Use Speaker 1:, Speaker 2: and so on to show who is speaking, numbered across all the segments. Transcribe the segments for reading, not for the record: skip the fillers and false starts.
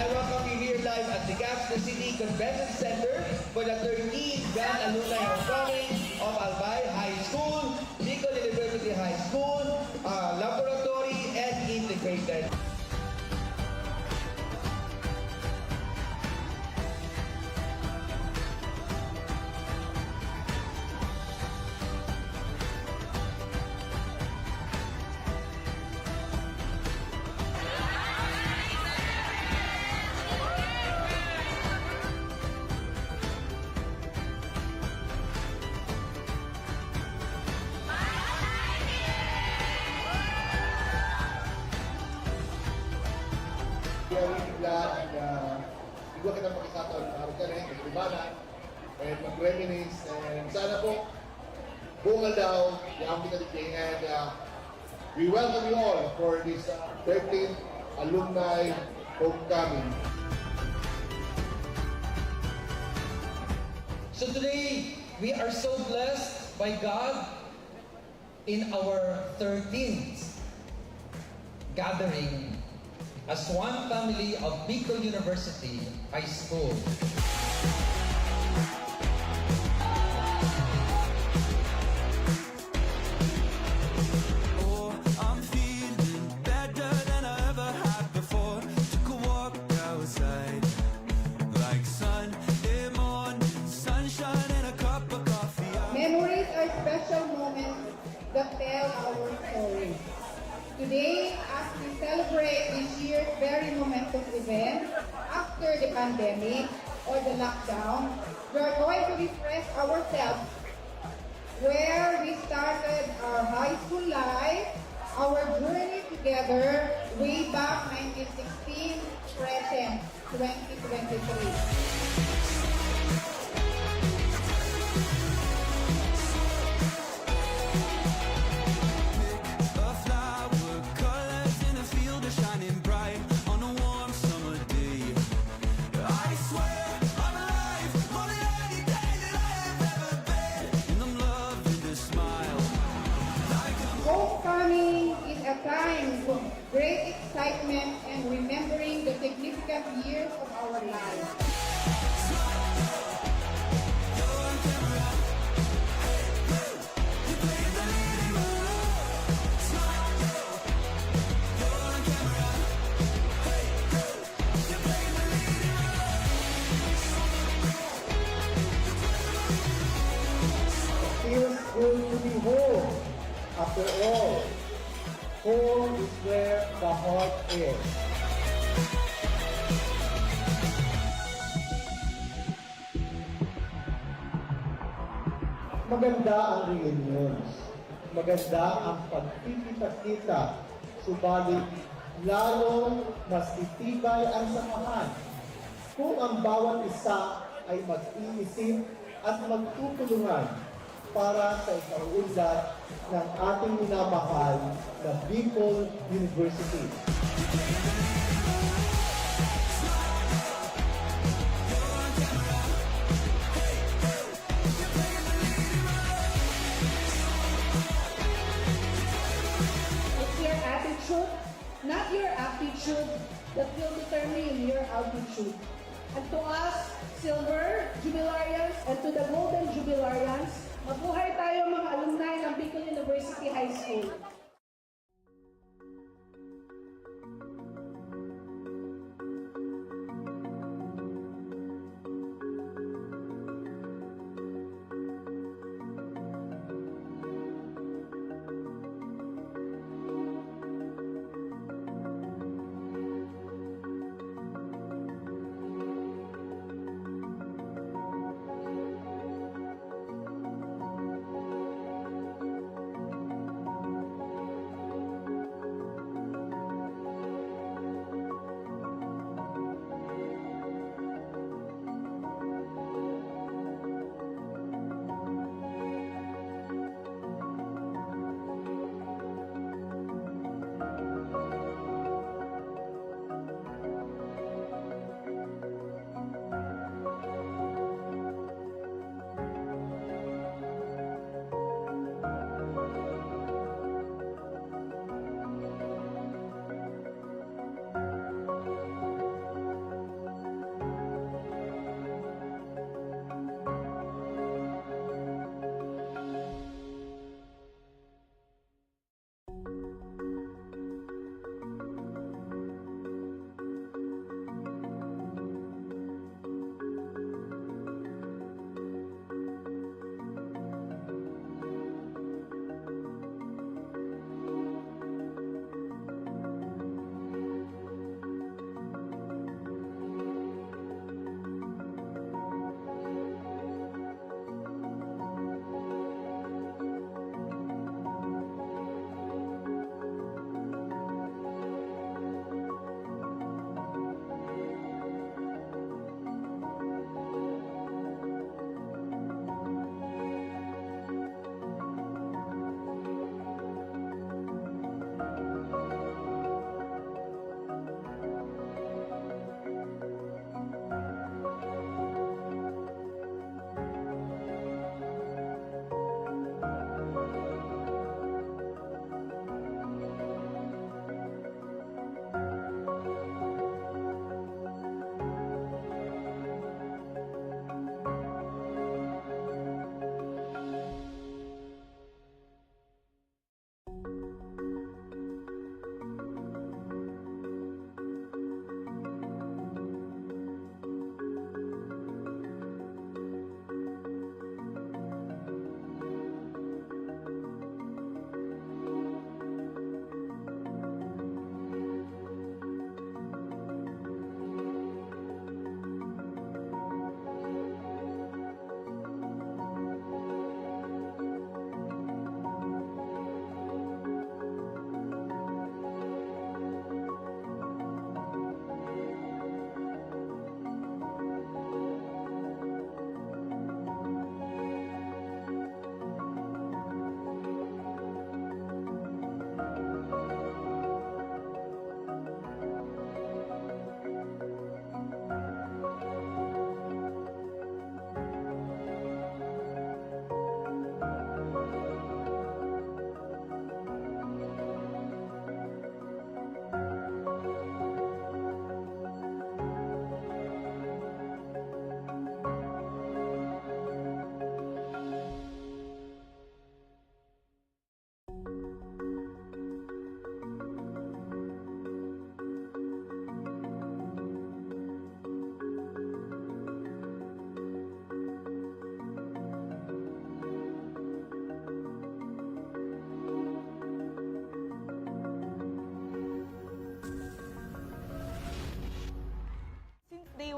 Speaker 1: I welcome you here live at the Gaston City Convention Center for the 13th Grand Alumni Homecoming of Albay High School, Bicol University High School, Laboratory, and Integrated.
Speaker 2: We are really glad and igwa kita pakisataon araw ka rin, kaglibanan, and mag-reminisce, and sana po, bungal daw, yung kita din, and we welcome you all for this 13th Alumni Homecoming.
Speaker 1: So today, we are so blessed by God in our 13th gathering as one family of Bicol University High School.
Speaker 3: Oh, I'm feeling better than I ever had before. Took a walk outside, like Sunday morning, sunshine and a cup of coffee.
Speaker 4: Memories are special moments that tell our story. Today, as we celebrate this year's very momentous event after the pandemic or the lockdown, we are going to refresh ourselves where we started our high school life, our journey together way back 1916, present 2023. Homecoming is a time of great excitement and remembering the significant years of our lives.
Speaker 2: Feels good to be home. After all, home is where the heart is. Maganda ang reunions. Maganda ang pagkikita-kita. Subalit, lalong mas itibay ang samahan kung ang bawat isa ay mag-iisip at magtutulungan para sa ikaunlad ng ating minamahal na Bicol University.
Speaker 4: It's your attitude, not your aptitude, that will determine your altitude. And to us, Silver Jubilarians, and to the Golden Jubilarians, mabuhay tayo mga alumni ng Bicol University High School.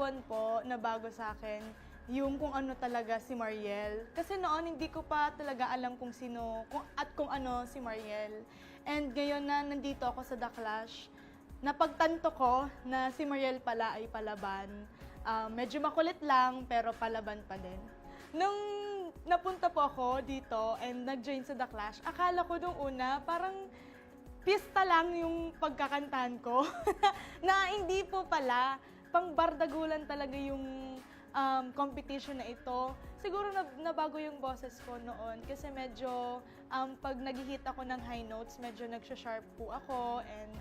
Speaker 5: buwan po na bago sa akin yung kung ano talaga si Mariel. Kasi noon hindi ko pa talaga alam kung sino at kung ano si Mariel. And ngayon na nandito ako sa The Clash, napagtanto ko na si Mariel pala ay palaban. Medyo makulit lang pero palaban pa din. Nung napunta po ako dito and nag-join sa The Clash, akala ko nung una parang pista lang yung pagkakantahan ko. Na hindi po pala, pang bardagulan talaga yung competition na ito. Siguro nabago yung boses ko noon kasi medyo pag nag-hit ako ng high notes, medyo nagsha-sharp po ako and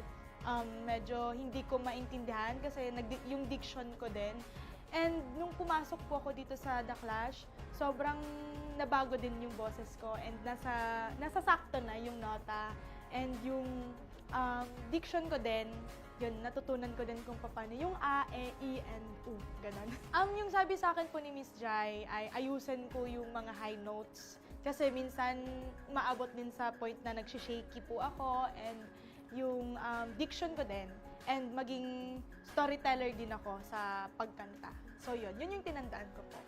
Speaker 5: medyo hindi ko maintindihan kasi yung diction ko din. And nung pumasok po ako dito sa The Clash, sobrang nabago din yung boses ko and nasa sakto na yung nota and yung diction ko din, yun, natutunan ko din kung paano yung A, E, I, and U, ganun. Yung sabi sa akin po ni Miss Jai ay ayusin ko yung mga high notes kasi minsan maabot din sa point na nagsishaky po ako and yung diction ko din and maging storyteller din ako sa pagkanta. So yun yung tinandaan ko po.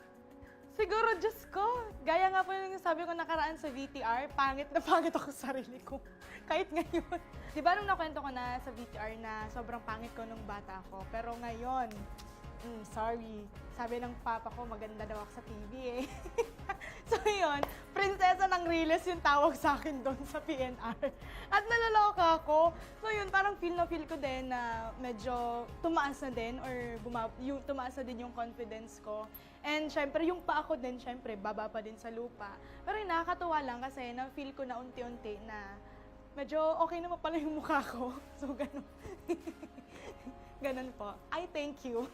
Speaker 5: Siguro, Diyos ko, gaya nga po yung sabi ko nakaraan sa VTR, pangit na pangit ako sa sarili ko. Kahit ngayon. Di ba nung nakwento ko na sa VTR na sobrang pangit ko nung bata ako, pero ngayon, sorry, sabi ng papa ko maganda daw ako sa TV eh. So yun, prinsesa ng Riles yung tawag sa akin doon sa PNR. At nalaloka ako. So yun, parang feel ko din na medyo tumaas na din or tumaas na din yung confidence ko. And syempre, yung pa ako din, syempre, baba pa din sa lupa. Pero yun, nakakatuwa lang kasi na-feel ko na unti-unti na medyo okay naman pala yung mukha ko. So, ganun. Ganun po. I thank you.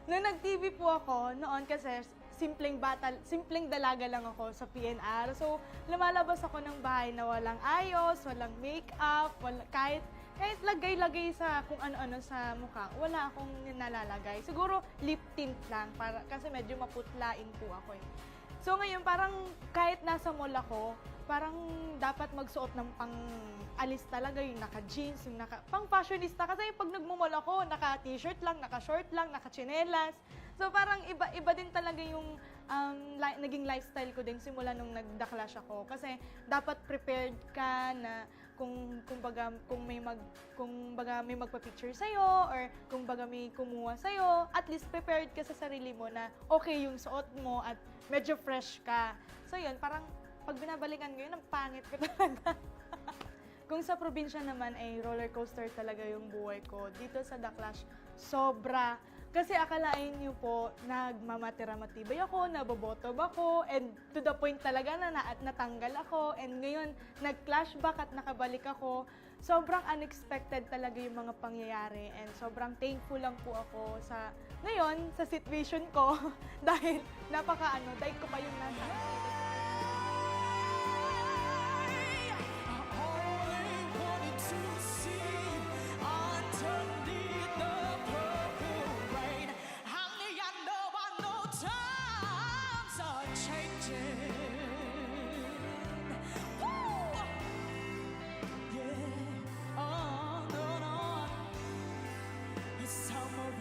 Speaker 5: Nung nag-TV po ako, noon kasi simpleng dalaga lang ako sa PNR. So, lumalabas ako ng bahay na walang ayos, walang makeup, kahit lagay-lagay sa kung ano-ano sa mukha, wala akong nalalagay. Siguro lip tint lang, kasi medyo maputlain po ako eh. So ngayon, parang kahit nasa mall ako, parang dapat magsuot ng pang-alis talaga, yung naka-jeans, yung pang-fashionista. Kasi pag nagmumall ako, naka-t-shirt lang, naka-short lang, naka-chinelas. So parang iba din talaga yung naging lifestyle ko din simula nung nag-The-Clash ako. Kasi dapat prepared ka na kung may magpa-picture sa'yo or kung baga may kumuha sa'yo, at least prepared ka sa sarili mo na okay yung suot mo at medyo fresh ka. So yun, parang pag binabalikan ko yun, ang pangit ko talaga. Kung sa probinsya naman ay roller coaster talaga yung buhay ko. Dito sa The Clash, sobra. Kasi akalain niyo po, nagmamatira-matibay ako, nabobotob ako, and to the point talaga na natanggal ako. And ngayon, nag-flashback at nakabalik ako. Sobrang unexpected talaga yung mga pangyayari. And sobrang thankful lang po ako ngayon, sa situation ko. Dahil dahil ko pa yung nasa.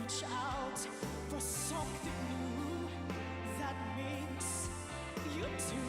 Speaker 3: Reach out for something new that makes you do.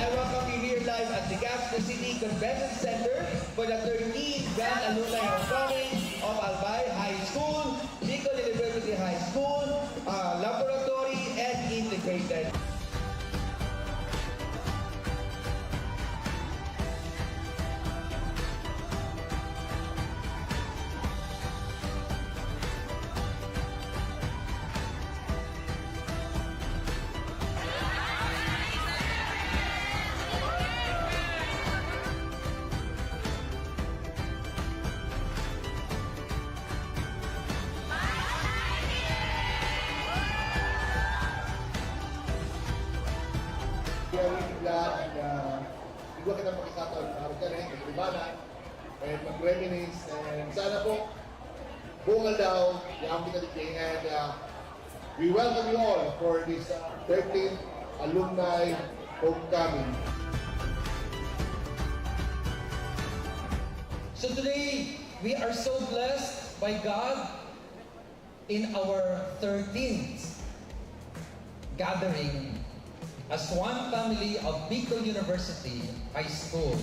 Speaker 1: I welcome you here live at the Legazpi City Convention Center for the 13th Grand Alumni Homecoming of Albay High School, Bicol University High School, Laboratory, and Integrated.
Speaker 2: We are really glad na bigla kita pakisatan araw ka rin, kaglibanan, and mag-reminisce, and sana po, bungal daw, yung pinaliking, and we welcome you all for this 13th Alumni Homecoming.
Speaker 6: So today, we are so blessed by God in our 13th gathering as one family of Bicol University High School.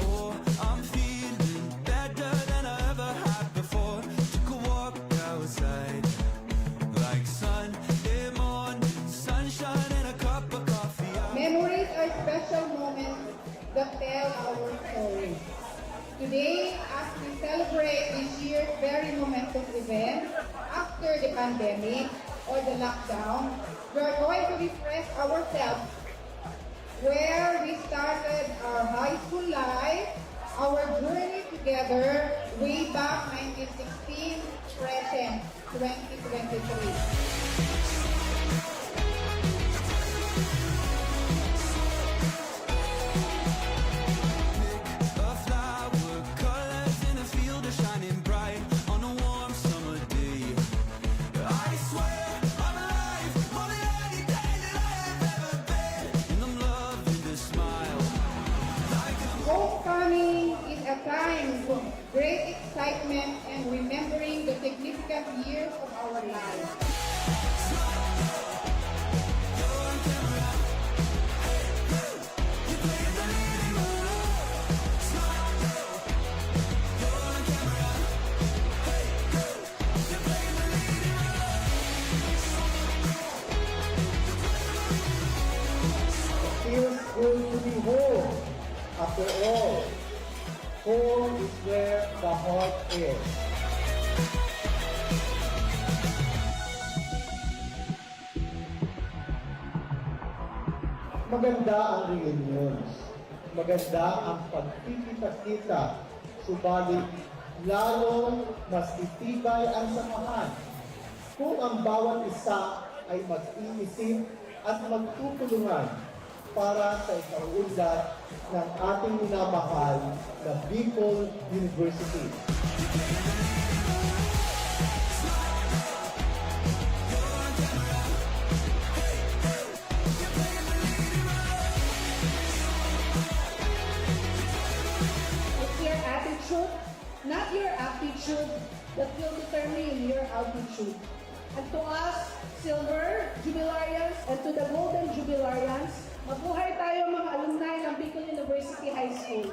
Speaker 3: Oh, I'm feeling better than I ever had before. Took a walk outside, like Sunday morning, sunshine and a cup of coffee.
Speaker 4: Memories are special moments that tell our story. Today, as we celebrate this year's very momentous event after the pandemic or the lockdown, we are going to refresh ourselves where we started our high school life, our journey together way back 1916, present 2023.
Speaker 3: A flower, colors in a field are shining bright on a warm summer day. I swear I'm alive, more than any day that I have ever been. And I'm loving the smile, like a
Speaker 4: Homecoming is a time of great excitement and remembering the significant years of our lives.
Speaker 7: Feels good to be home. After all, home is where the heart is. Maganda ang reunions. Maganda ang pagkikita-kita. Subalit, lalo mas itibay ang samahan kung ang bawat isa ay mag-iisip at magtutulungan para sa ikaunlad ng ating minamahal na Bicol University.
Speaker 8: It's your attitude, not your aptitude, that will determine your altitude. And to us, Silver Jubilarians, and to the Golden Jubilarians, mabuhay tayo mga alumni ng Bicol University High School.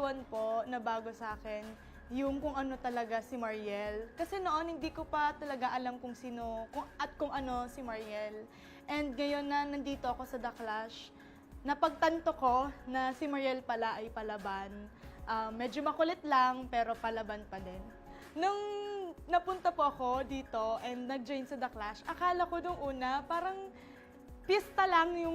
Speaker 5: buwan po na bago sa akin yung kung ano talaga si Mariel. Kasi noon hindi ko pa talaga alam kung sino at kung ano si Mariel. And ngayon na nandito ako sa The Clash, napagtanto ko na si Mariel pala ay palaban. Medyo makulit lang pero palaban pa din. Nung napunta po ako dito and nag-join sa The Clash, akala ko nung una parang pista lang yung